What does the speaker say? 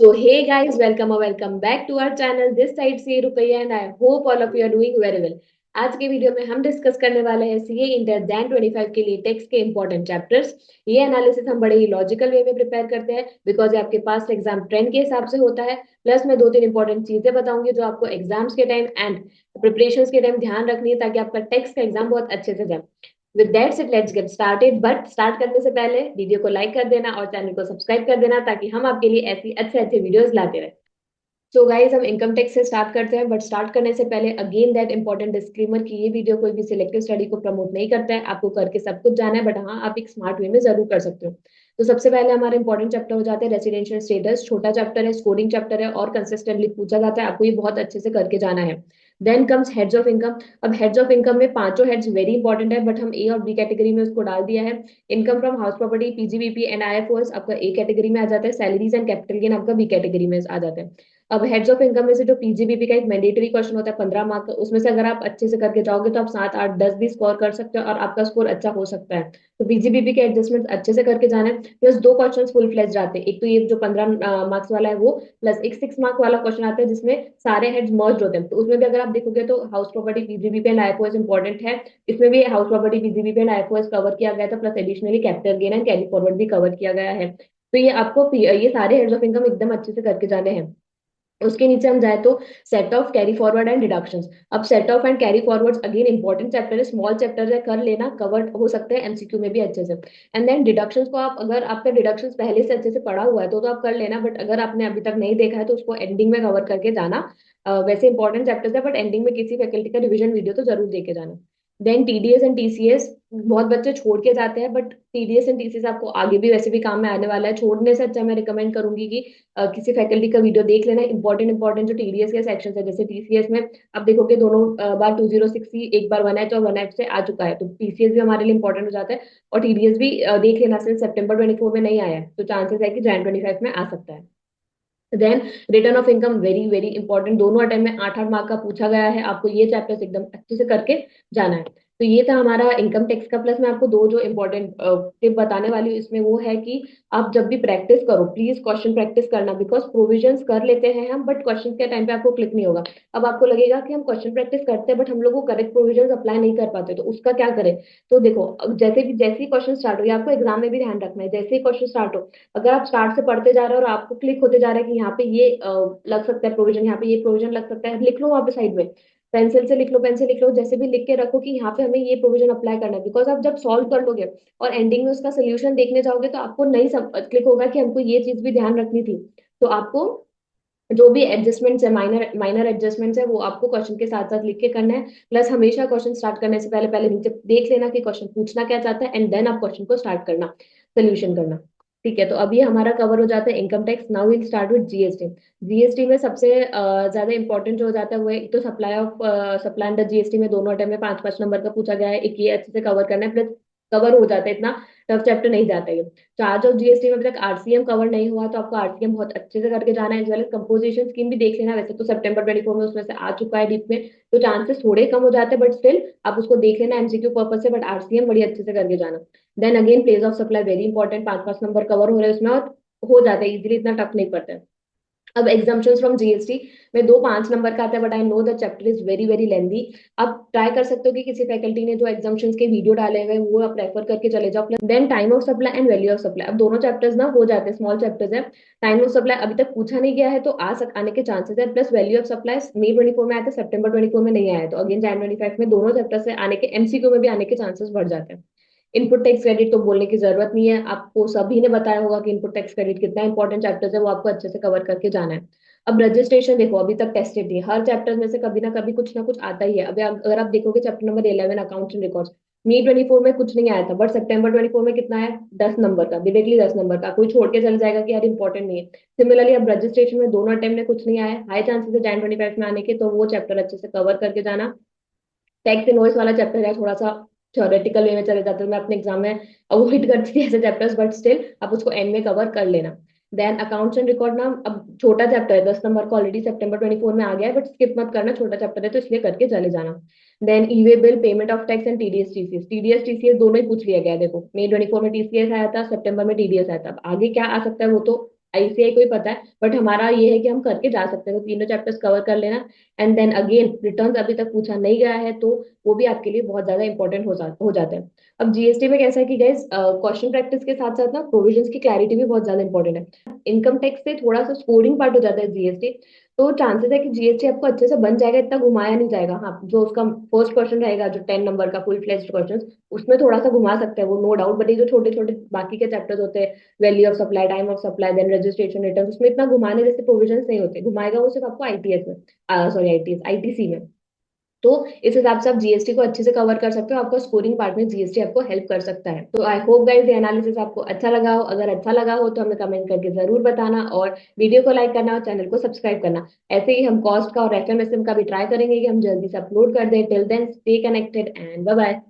So hey guys, welcome or welcome back to our channel. This side से रुपैया and I hope all of you are doing very well. आज के video में हम discuss करने वाले हैं सीए इंटर जैन 25 के लिए टेक्स्ट के इंपॉर्टेंट चैप्टर्स। ये एनालिसिस हम बड़े ही लॉजिकल वे में प्रिपेयर करते हैं बिकॉज आपके पास एग्जाम ट्रेंड के हिसाब से होता है। प्लस मैं दो तीन इंपॉर्टेंट चीजें बताऊंगी जो आपको एग्जाम्स के टाइम एंड प्रिपरेशन के टाइम ध्यान रखनी है ताकि आपका टेक्स्ट का एग्जाम बहुत अच्छे से जाए। With that said let's get started, but start करने से पहले वीडियो को लाइक कर देना और चैनल को सब्सक्राइब कर देना ताकि हम आपके लिए ऐसी अच्छे अच्छे वीडियोस लाते रहें। सो गाइज हम इनकम टैक्स से स्टार्ट करते हैं, बट स्टार्ट करने से पहले अगेन दैट इंपॉर्टेंट डिस्क्लेमर कि ये वीडियो कोई भी सिलेक्टिव स्टडी को प्रमोट नहीं करता है। आपको करके सब कुछ जाना है, बट हाँ आप एक स्मार्ट वे में जरूर कर सकते हो। तो सबसे पहले हमारा इंपॉर्टेंट चैप्टर हो जाता है रेसिडेंशियल स्टेटस। छोटा चैप्टर है, स्कोरिंग चैप्टर है और कंसिस्टेंटली पूछा जाता है। आपको ये बहुत अच्छे से करके जाना है। Then comes heads of income. अब हेड्स ऑफ इनकम में पांचों हेड्स वेरी इंपॉर्टेंट है, बट हम ए और बी कैटेगरी में उसको डाल दिया है। Income from house property, PGBP and IFOS आपका ए कैटेगरी में आ जाता है। सैलरीज एंड कैपिटल गेन आपका बी कैटेगरी में आ जाता है। अब हेड्स ऑफ इनकम में से जो पीजीबीपी का एक मैंडेटरी क्वेश्चन होता है 15 मार्क का, उसमें से अगर आप अच्छे से करके जाओगे तो आप 7 8 10 भी स्कोर कर सकते हो और आपका स्कोर अच्छा हो सकता है। तो पीजीबीपी के एडजस्टमेंट अच्छे से करके जाना है। प्लस दो क्वेश्चन फुल फ्लेज आते हैं, एक तो ये जो 15 मार्क्स वाला है वो, प्लस एक 6 मार्क वाला क्वेश्चन आता है जिसमें सारे हेड्स मर्ज होते हैं। तो उसमें भी अगर आप देखोगे तो house property PGBP and IFOS important है। इसमें भी house property PGBP and IFOS cover किया गया था, plus additionally capital gain and carry forward भी कवर किया गया है। तो ये आपको ये सारे हेड्स ऑफ इनकम एकदम अच्छे से करके जाने हैं। उसके नीचे हम जाए तो set off, carry forward and deductions. अब set off and carry forwards again important chapter है, स्मॉल चैप्टर है, कर लेना, कवर हो सकते हैं एमसीक्यू में भी अच्छे से। एंड देन डिडक्शंस को आप, अगर आपका डिडक्शंस पहले से अच्छे से पढ़ा हुआ है तो आप कर लेना, बट अगर आपने अभी तक नहीं देखा है तो उसको एंडिंग में कवर करके जाना। वैसे इंपॉर्टेंट चैप्टर्स है, बट एंडिंग में किसी फैकल्टी का रिवीजन वीडियो तो जरूर देके जाना। देन टीडीएस एंड टीसीएस बहुत बच्चे छोड़ के जाते हैं, बट टीडीएस एंड टीसीएस आपको आगे भी वैसे भी काम में आने वाला है। छोड़ने से अच्छा मैं रिकमेंड करूंगी कि किसी फैकल्टी का वीडियो देख लेना। इंपॉर्टेंट जो टीडीएस के सेक्शन है, जैसे टीसीएस में आप देखोगे दोनों बार 206 ही, एक बार 1H और 1F से आ चुका है, तो टीसीएस भी हमारे लिए इंपॉर्टेंट हो जाता है। और टीडीएस भी देख लेना, सिर्फ सितंबर 24 में नहीं आया है तो चांसेस है कि जैन 25 में आ सकता है। Then return of income very very important, दोनों अटेम्प्ट में 8 8 मार्क का पूछा गया है। आपको ये चैप्टर्स एकदम अच्छे से करके जाना है। तो ये था हमारा इनकम टैक्स का। प्लस मैं आपको दो जो इंपॉर्टेंट टिप बताने वाली हूँ इसमें, वो है कि आप जब भी प्रैक्टिस करो प्लीज क्वेश्चन प्रैक्टिस करना, बिकॉज प्रोविजंस कर लेते हैं हम बट क्वेश्चन के टाइम पे आपको क्लिक नहीं होगा। अब आपको लगेगा कि हम क्वेश्चन प्रैक्टिस करते हैं बट हम लोग को करेक्ट प्रोविजंस अप्लाई नहीं कर पाते, तो उसका क्या करें। तो देखो, जैसे ही क्वेश्चन स्टार्ट हो, या आपको एग्जाम में भी ध्यान रखना है, जैसे ही क्वेश्चन स्टार्ट हो, अगर आप स्टार्ट से पढ़ते जा रहे हो और आपको क्लिक होते जा रहा है कि यहाँ पे ये लग सकता है प्रोविजन, यहाँ पे ये प्रोविजन लग सकता है, लिख लो वहां पे साइड में, पेंसिल से लिख लो, पेन से लिख लो, जैसे भी लिख के रखो कि यहाँ पे हमें ये प्रोविजन अप्लाई करना है। बिकॉज आप जब सॉल्व कर लोगे और एंडिंग में उसका सोल्यूशन देखने जाओगे तो आपको नहीं सब क्लिक होगा कि हमको ये चीज भी ध्यान रखनी थी। तो आपको जो भी एडजस्टमेंट्स है, माइनर माइनर एडजस्टमेंट्स है, वो आपको क्वेश्चन के साथ साथ लिख के करना है। प्लस हमेशा क्वेश्चन स्टार्ट करने से पहले पहले नीचे देख लेना कि क्वेश्चन पूछना क्या चाहता है, एंड देन आप क्वेश्चन को स्टार्ट करना, सोल्यूशन करना। ठीक है, तो अब ये हमारा कवर हो जाता है income tax. Now will start with GST. GST में सबसे ज्यादा इंपॉर्टेंट जो हो जाता है वो है, एक तो supply of supply under GST में दोनों अटेम्प्ट में 5 5 नंबर का पूछा गया है। एक ये अच्छे से कवर करना है, प्लस कवर हो जाता है, इतना टफ चैप्टर नहीं जाता है। चार्ज ऑफ जीएसटी में अभी तक आरसीएम कवर नहीं हुआ, तो आपको आरसीएम बहुत अच्छे से करके जाना है। As well as composition scheme भी देख लेना, वैसे तो सितंबर 24 में उसमें से आ चुका है डीप में, तो चांसेस थोड़े कम हो जाते हैं, बट स्टिल आप उसको देख लेना एमसीक्यू पर्पज से, बट आरसीएम बड़ी अच्छे से करके जाना। Then again place of supply very important, 5 5 number cover हो रहे हैं उसमें और हो जाता है इजिली, इतना टफ नहीं पड़ता है। अब एग्जाम्पशंस फ्रॉम जीएसटी में दो 5 नंबर का आता है, but I know the chapter is very very lengthy. आप ट्राई कर सकते हो कि किसी फैकल्टी ने जो एग्जाम्पशंस के वीडियो डाले हुए हैं वो आप रेफर करके चले जाओ। Then time of supply and value of supply, अब दोनों चैप्टर्स ना हो जाते हैं, स्मॉल चैप्टर्स है। टाइम ऑफ सप्लाई अभी तक पूछा नहीं गया है तो आने के चांसेस है। प्लस वैल्यू ऑफ सप्लाई मई 24 में आया था, सितंबर 24 में नहीं आया, तो अगेन जैन 25 में दोनों चैप्टर से आने के एमसीक्यू में भी आने के चांसेस बढ़ जाते हैं। इनपुट टैक्स क्रेडिट तो बोलने की जरूरत नहीं है, आपको सभी ने बताया होगा कि इनपुट टैक्स क्रेडिट कितना इंपॉर्टेंट चैप्टर है, वो आपको अच्छे से कवर करके जाना है। अब रजिस्ट्रेशन देखो, अभी तक टेस्टेड नहीं है, हर चैप्टर में से कभी ना कभी कुछ ना कुछ आता ही है। अभी अगर आप देखोगे chapter number 11 accounts and records, मई 24 में कुछ नहीं आया था, बट सितंबर 24 में कितना है, 10 नंबर का, डायरेक्टली 10 नंबर का। कोई छोड़ के चल जाएगा कि यार इंपॉर्टेंट नहीं है। सिमिलरली अब रजिस्ट्रेशन में दोनों अटेम्प्ट में कुछ नहीं आया, हाई चांसेस है जैन 25 में आने के, तो वो चैप्टर अच्छे से कवर करके जाना। टैक्स इनवॉइस वाला चैप्टर है, थोड़ा सा थ्योरेटिकल वे में चले जाते हैं, मैं अपने एग्जाम में अवॉइड करती थी ऐसे चैप्टर्स, बट स्टिल आप उसको एंड में कवर कर लेना। देन अकाउंट्स एंड रिकॉर्ड ना, अब छोटा चैप्टर है, 10 नंबर का, ऑलरेडी सितंबर 24 में आ गया है, बट स्किप मत करना, छोटा चैप्टर है तो इसलिए करके चले जाना। Then e way bill, payment of tax and TDS TCS दोनों ही पूछ लिया गया है। देखो मई 24 में टीसीएस आया था, सितंबर में टीडीएस आया था, अब आगे क्या आ सकता है वो तो आईसीआई को ही पता है, बट हमारा ये है कि हम करके जा सकते हैं, तो तीनों चैप्टर्स कवर कर लेना। एंड देन अगेन रिटर्न्स अभी तक पूछा नहीं गया है, तो वो भी आपके लिए बहुत ज्यादा इंपॉर्टेंट हो जाते हैं। अब जीएसटी में कैसा है कि गाइस, क्वेश्चन प्रैक्टिस के साथ साथ ना प्रोविजंस की क्लैरिटी भी बहुत ज्यादा इंपॉर्टेंट है। इनकम टैक्स से थोड़ा सा स्कोरिंग पार्ट हो जाता है जीएसटी, तो चांसेस है कि जीएसटी आपको अच्छे से बन जाएगा, इतना घुमाया नहीं जाएगा। हाँ, जो उसका फर्स्ट क्वेश्चन रहेगा, जो 10 नंबर का फुल फ्लेज्ड क्वेश्चन, उसमें थोड़ा सा घुमा सकते हैं वो, नो डाउट। बट ये जो छोटे छोटे बाकी के चैप्टर्स होते हैं, value of supply, time of supply, then registration return, उसमें इतना घुमाने जैसे प्रोविजन नहीं होते। घुमाएगा वो सिर्फ आपको आईटीएस में, सॉरी आईटीएस, आईटीसी में। तो इस हिसाब से आप जीएसटी को अच्छे से कवर कर सकते हो, आपका स्कोरिंग पार्ट में जीएसटी आपको हेल्प कर सकता है। तो आई होप गाइस ये एनालिसिस आपको अच्छा लगा हो। अगर अच्छा लगा हो तो हमें कमेंट करके जरूर बताना, और वीडियो को लाइक करना और चैनल को सब्सक्राइब करना। ऐसे ही हम कॉस्ट का और एफएमएसएम का भी ट्राई करेंगे कि हम जल्दी से अपलोड कर दें। Till then stay connected and bye bye.